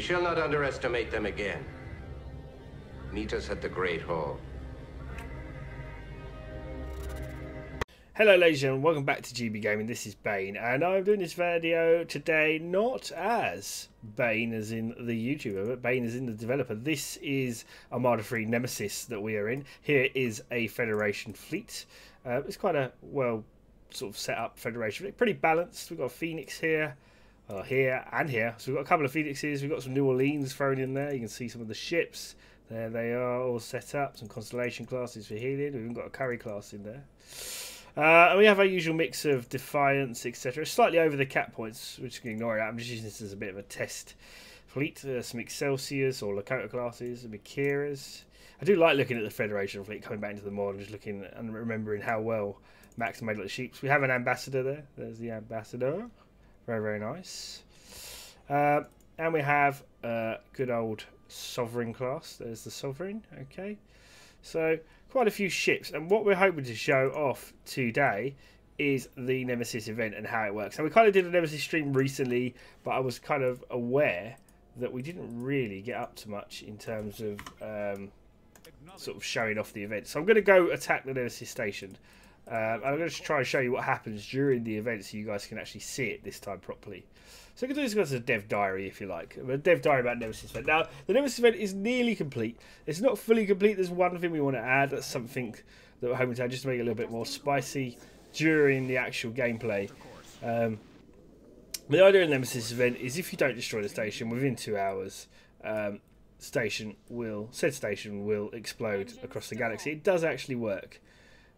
shall not underestimate them again. Meet us at the Great Hall. Hello ladies and gentlemen, welcome back to GB Gaming. This is Bane, and I'm doing this video today not as Bane as in the YouTuber, but Bane as in the developer. This is Armada 3 Nemesis that we are in. Here is a Federation fleet. It's quite a well sort of set up Federation fleet, pretty balanced. We've got a Phoenix here, here and here. So we've got a couple of Phoenixes, we've got some New Orleans thrown in there. You can see some of the ships. There they are all set up, some Constellation classes for healing. We've even got a Curry class in there. And we have our usual mix of Defiance, etc. Slightly over the cap points, which you can ignore that. I'm just using this as a bit of a test fleet. Some Excelsiors or Lakota classes, and Mikiras. I do like looking at the Federation fleet, coming back into the mod and just looking and remembering how well Max made like the sheeps. We have an Ambassador there. There's the Ambassador. Very, very nice. And we have good old Sovereign class. There's the Sovereign. Okay. So quite a few ships, and what we're hoping to show off today is the Nemesis event and how it works. And we kind of did a Nemesis stream recently, but I was kind of aware that we didn't really get up to much in terms of sort of showing off the event. So I'm going to go attack the Nemesis station. I'm going to try and show you what happens during the event so you guys can actually see it this time properly. So I can do this as a dev diary if you like. A dev diary about Nemesis event. Now, the Nemesis event is nearly complete. It's not fully complete. There's one thing we want to add. That's something that we're hoping to add just to make it a little bit more spicy during the actual gameplay. The idea of the Nemesis event is if you don't destroy the station within 2 hours, said station will explode across the galaxy. It does actually work.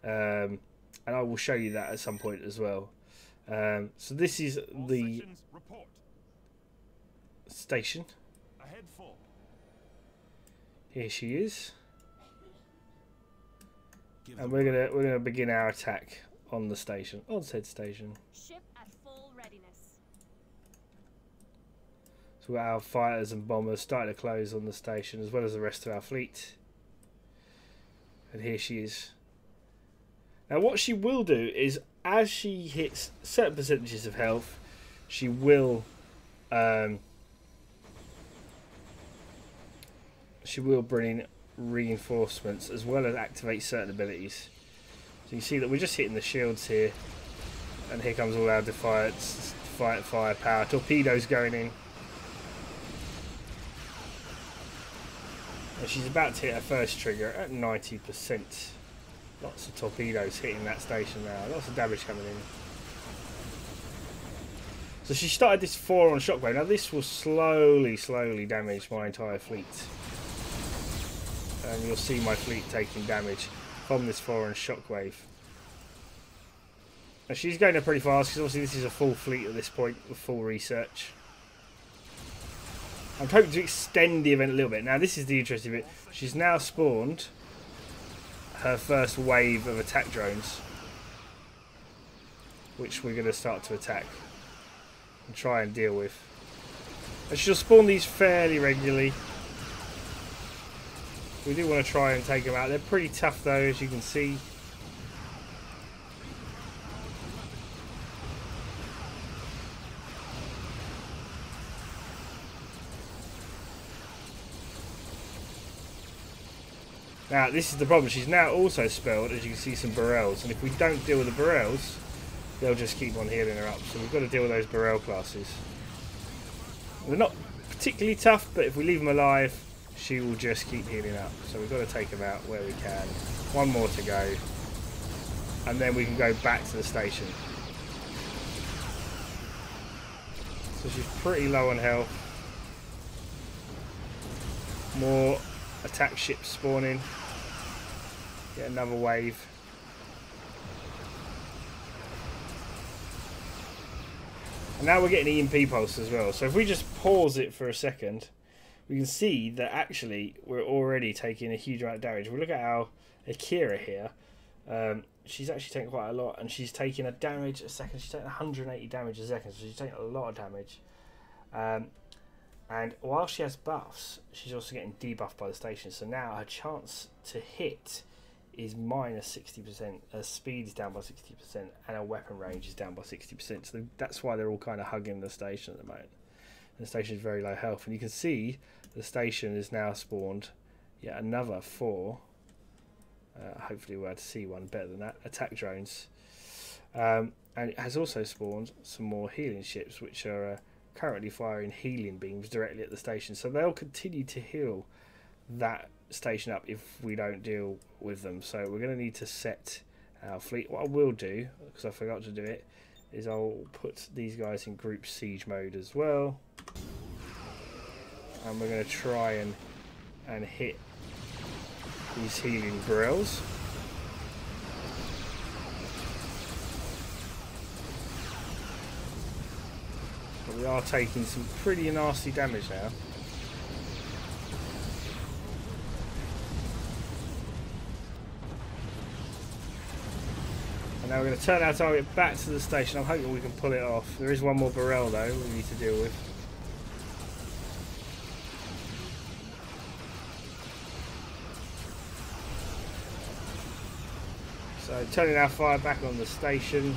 And I will show you that at some point as well. So this is the station. Here she is, and we're gonna begin our attack on the station, on said station. Ship at full readiness. So we've got our fighters and bombers starting to close on the station, as well as the rest of our fleet. And here she is. Now what she will do is, as she hits certain percentages of health, she will bring in reinforcements as well as activate certain abilities. So you see that we're just hitting the shields here, and here comes all our Defiance, firepower, torpedoes going in. And she's about to hit her first trigger at 90%. Lots of torpedoes hitting that station now. Lots of damage coming in. So she started this 4 on shockwave. Now this will slowly damage my entire fleet. And you'll see my fleet taking damage from this 4 on shockwave. Now she's going up pretty fast because obviously this is a full fleet at this point with full research. I'm hoping to extend the event a little bit. Now this is the interesting bit. She's now spawned her first wave of attack drones, which we're going to start to attack and try and deal with. And she'll spawn these fairly regularly. We do want to try and take them out. They're pretty tough though, as you can see. Now this is the problem, she's now also spelled, as you can see, some Burrells, and if we don't deal with the Burrells, they'll just keep on healing her up, so we've got to deal with those Burrell classes. They're not particularly tough, but if we leave them alive, she will just keep healing up, so we've got to take them out where we can. One more to go, and then we can go back to the station. So she's pretty low on health. More attack ships spawning. Get another wave. And now we're getting EMP pulse as well. So if we just pause it for a second, we can see that actually we're already taking a huge amount of damage. We look at our Akira here. She's actually taking quite a lot, and she's taking a damage a second. She's taking 180 damage a second, so she's taking a lot of damage. And while she has buffs, she's also getting debuffed by the station. So now her chance to hit is minus 60%. Her speed is down by 60%, and her weapon range is down by 60%. So that's why they're all kind of hugging the station at the moment. The station is very low health, and you can see the station has now spawned yet another 4. Hopefully we'll be able to see one better than that. Attack drones. And it has also spawned some more healing ships, which are currently firing healing beams directly at the station. So they'll continue to heal that station up if we don't deal with them. So we're going to need to set our fleet. What I will do, because I forgot to do it, is I'll put these guys in group siege mode as well. And we're going to try and hit these healing grills. But we are taking some pretty nasty damage now. And now we're going to turn our target back to the station. I'm hoping we can pull it off. There is one more barrel though we need to deal with. So turning our fire back on the station.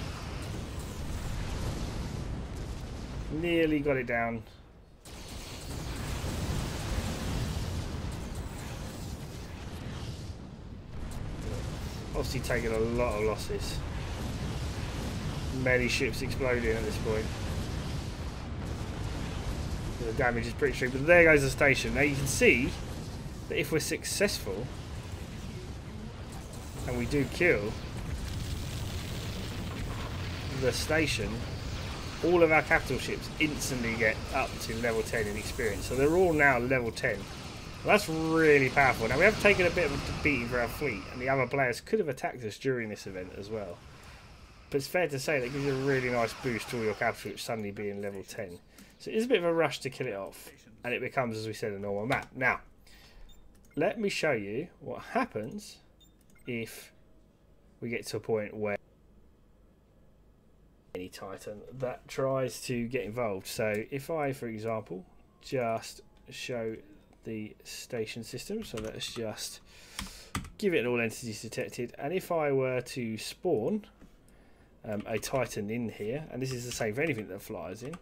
Nearly got it down. Obviously taking a lot of losses. Many ships exploding at this point. The damage is pretty extreme, but there goes the station. Now you can see that if we're successful and we do kill the station, all of our capital ships instantly get up to level 10 in experience. So they're all now level 10. Well, that's really powerful. Now we have taken a bit of a beating for our fleet, and the other players could have attacked us during this event as well. But it's fair to say that gives you a really nice boost to all your capital ships suddenly being level 10. So it is a bit of a rush to kill it off, and it becomes, as we said, a normal map. Now, let me show you what happens if we get to a point where any Titan that tries to get involved. So if I, for example, just show the station system, so let's just give it an all entities detected, and if I were to spawn a Titan in here, and this is the same for anything that flies in,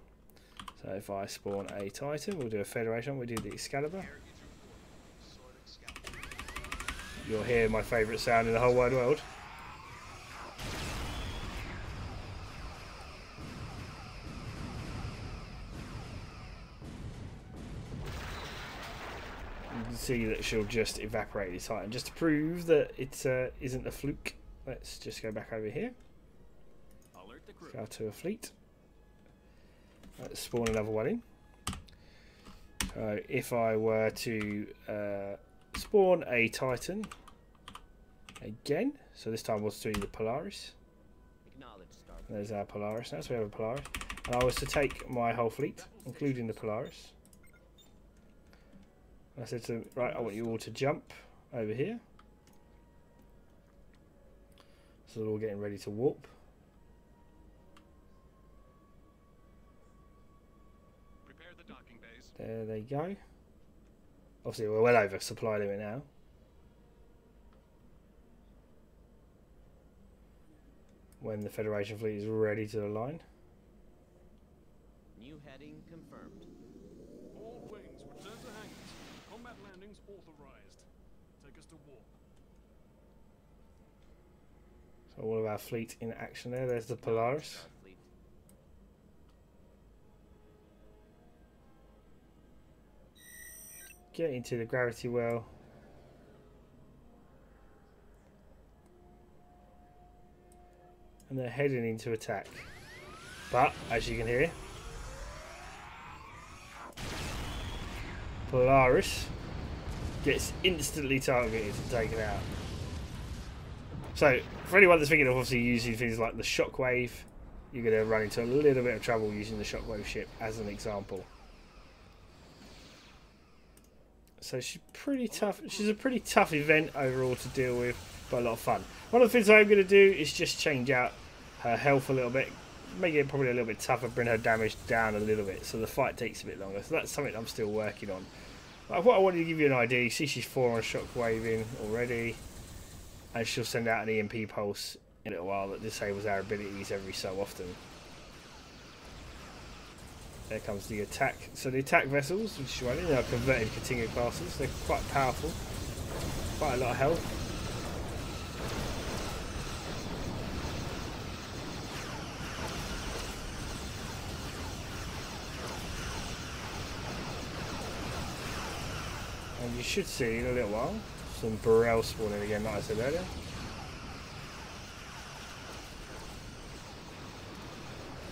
so if I spawn a Titan, we'll do a Federation, we'll do the Excalibur. You'll hear my favourite sound in the whole wide world. You can see that she'll just evaporate the Titan. Just to prove that it isn't a fluke, let's just go back over here. Let's go to a fleet. Let's spawn another one in. So if I were to spawn a Titan again, so this time we'll do the Polaris. There's our Polaris now, so we have a Polaris. And I was to take my whole fleet, including the Polaris. I said to them, right, I want you all to jump over here. So they're all getting ready to warp. Prepare the docking bays. There they go. Obviously we're well over supply limit now. When the Federation fleet is ready to align. New heading confirmed. All planes return to hangars. Combat landings authorized. Take us to warp. So all of our fleet in action there. There's the Polaris. Get into the gravity well. And they're heading into attack. But, as you can hear, Polaris gets instantly targeted and taken out. So, for anyone that's thinking of obviously using things like the shockwave, you're going to run into a little bit of trouble using the shockwave ship as an example. So she's pretty tough. She's a pretty tough event overall to deal with, but a lot of fun. One of the things I'm going to do is just change out her health a little bit, make it probably a little bit tougher, bring her damage down a little bit, so the fight takes a bit longer. So that's something I'm still working on. But what I wanted to give you an idea, you see she's 4 on shockwaving already, and she'll send out an EMP pulse in a little while that disables our abilities every so often. There comes the attack. So the attack vessels, which are converted contingent classes, they're quite powerful, quite a lot of health. And you should see in a little while some Burrell spawning again, like I said earlier.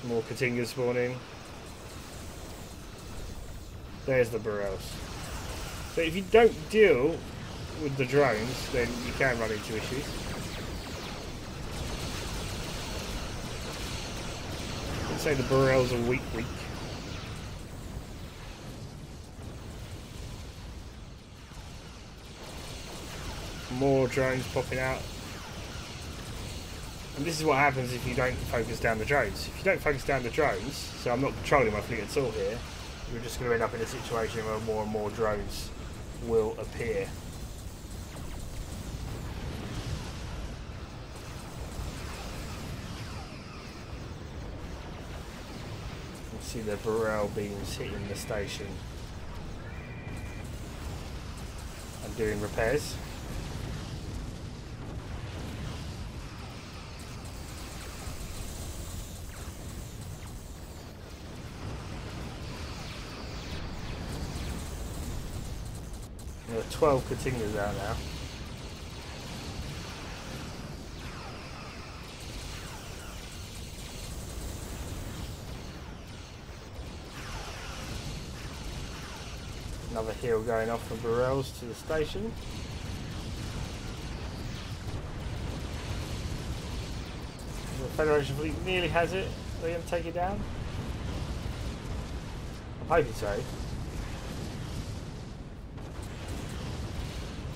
More Katingas spawning. There's the Burrells. So if you don't deal with the drones, then you can run into issues. I'd say the Burrells are weak. More drones popping out. And this is what happens if you don't focus down the drones. If you don't focus down the drones, so I'm not controlling my fleet at all here, you're just going to end up in a situation where more and more drones will appear. You can see the Burrell beams hitting the station and doing repairs. There are 12 Katingas out now. Another hill going off from Burrells to the station. The Federation fleet nearly has it. Are they going to take it down? I'm hoping so.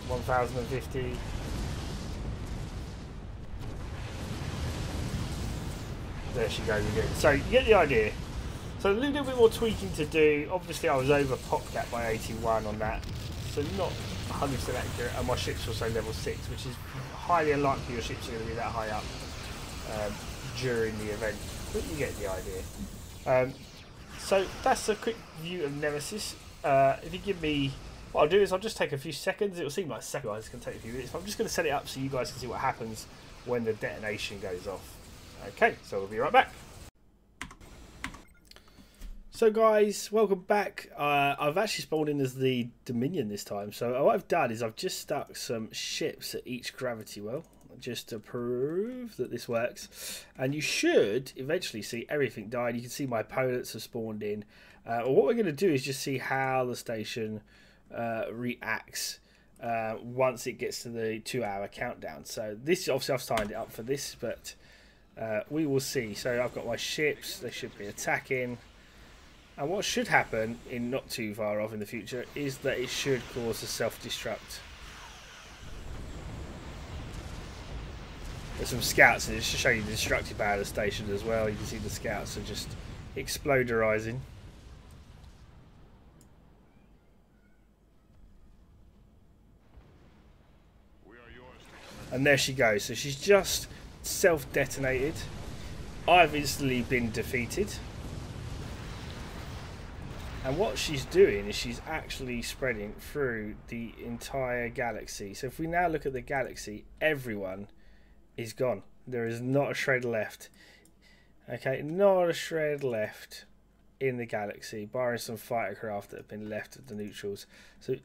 1050. There she goes again. So you get the idea. So a little bit more tweaking to do. Obviously I was over pop cap by 81 on that, so not 100% accurate, and my ships were also level 6, which is highly unlikely your ships are going to be that high up during the event, but you get the idea. So that's a quick view of Nemesis. If you give me, what I'll do is I'll just take a few seconds. It'll seem like a second, it's going to take a few minutes, but I'm just going to set it up so you guys can see what happens when the detonation goes off. Okay, so we'll be right back. So guys, welcome back. I've actually spawned in as the Dominion this time. So what I've done is I've just stuck some ships at each gravity well, just to prove that this works. And you should eventually see everything die. You can see my pilots have spawned in. What we're going to do is just see how the station reacts once it gets to the 2-hour countdown. So this, obviously I've signed it up for this, but we will see. So I've got my ships, they should be attacking. And what should happen in not too far off in the future is that it should cause a self-destruct. There's some scouts in it just to show you the destructive power of the station as well. You can see the scouts are just exploderizing. And there she goes. So she's just self-detonated. I've instantly been defeated. And what she's doing is she's actually spreading through the entire galaxy. So if we now look at the galaxy, everyone is gone. There is not a shred left. Okay, not a shred left in the galaxy, barring some fighter craft that have been left at the neutrals. So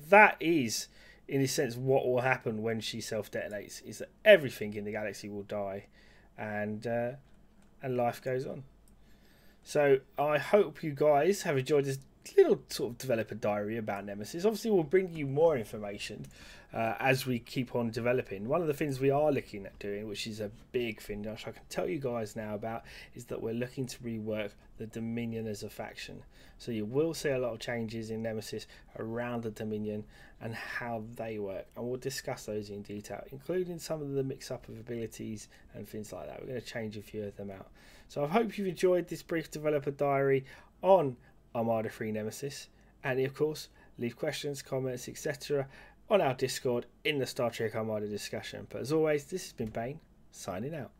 that is, in a sense, what will happen when she self-detonates, is that everything in the galaxy will die, and life goes on. So I hope you guys have enjoyed this little sort of developer diary about Nemesis. Obviously we'll bring you more information as we keep on developing. One of the things we are looking at doing, which is a big thing which I can tell you guys now about, is that we're looking to rework the Dominion as a faction. So you will see a lot of changes in Nemesis around the Dominion and how they work, and we'll discuss those in detail, including some of the mix-up of abilities and things like that. We're going to change a few of them out. So I hope you've enjoyed this brief developer diary on Armada 3 Nemesis, and of course leave questions, comments, etc. on our Discord in the Star Trek Armada discussion. But as always, this has been Bane, signing out.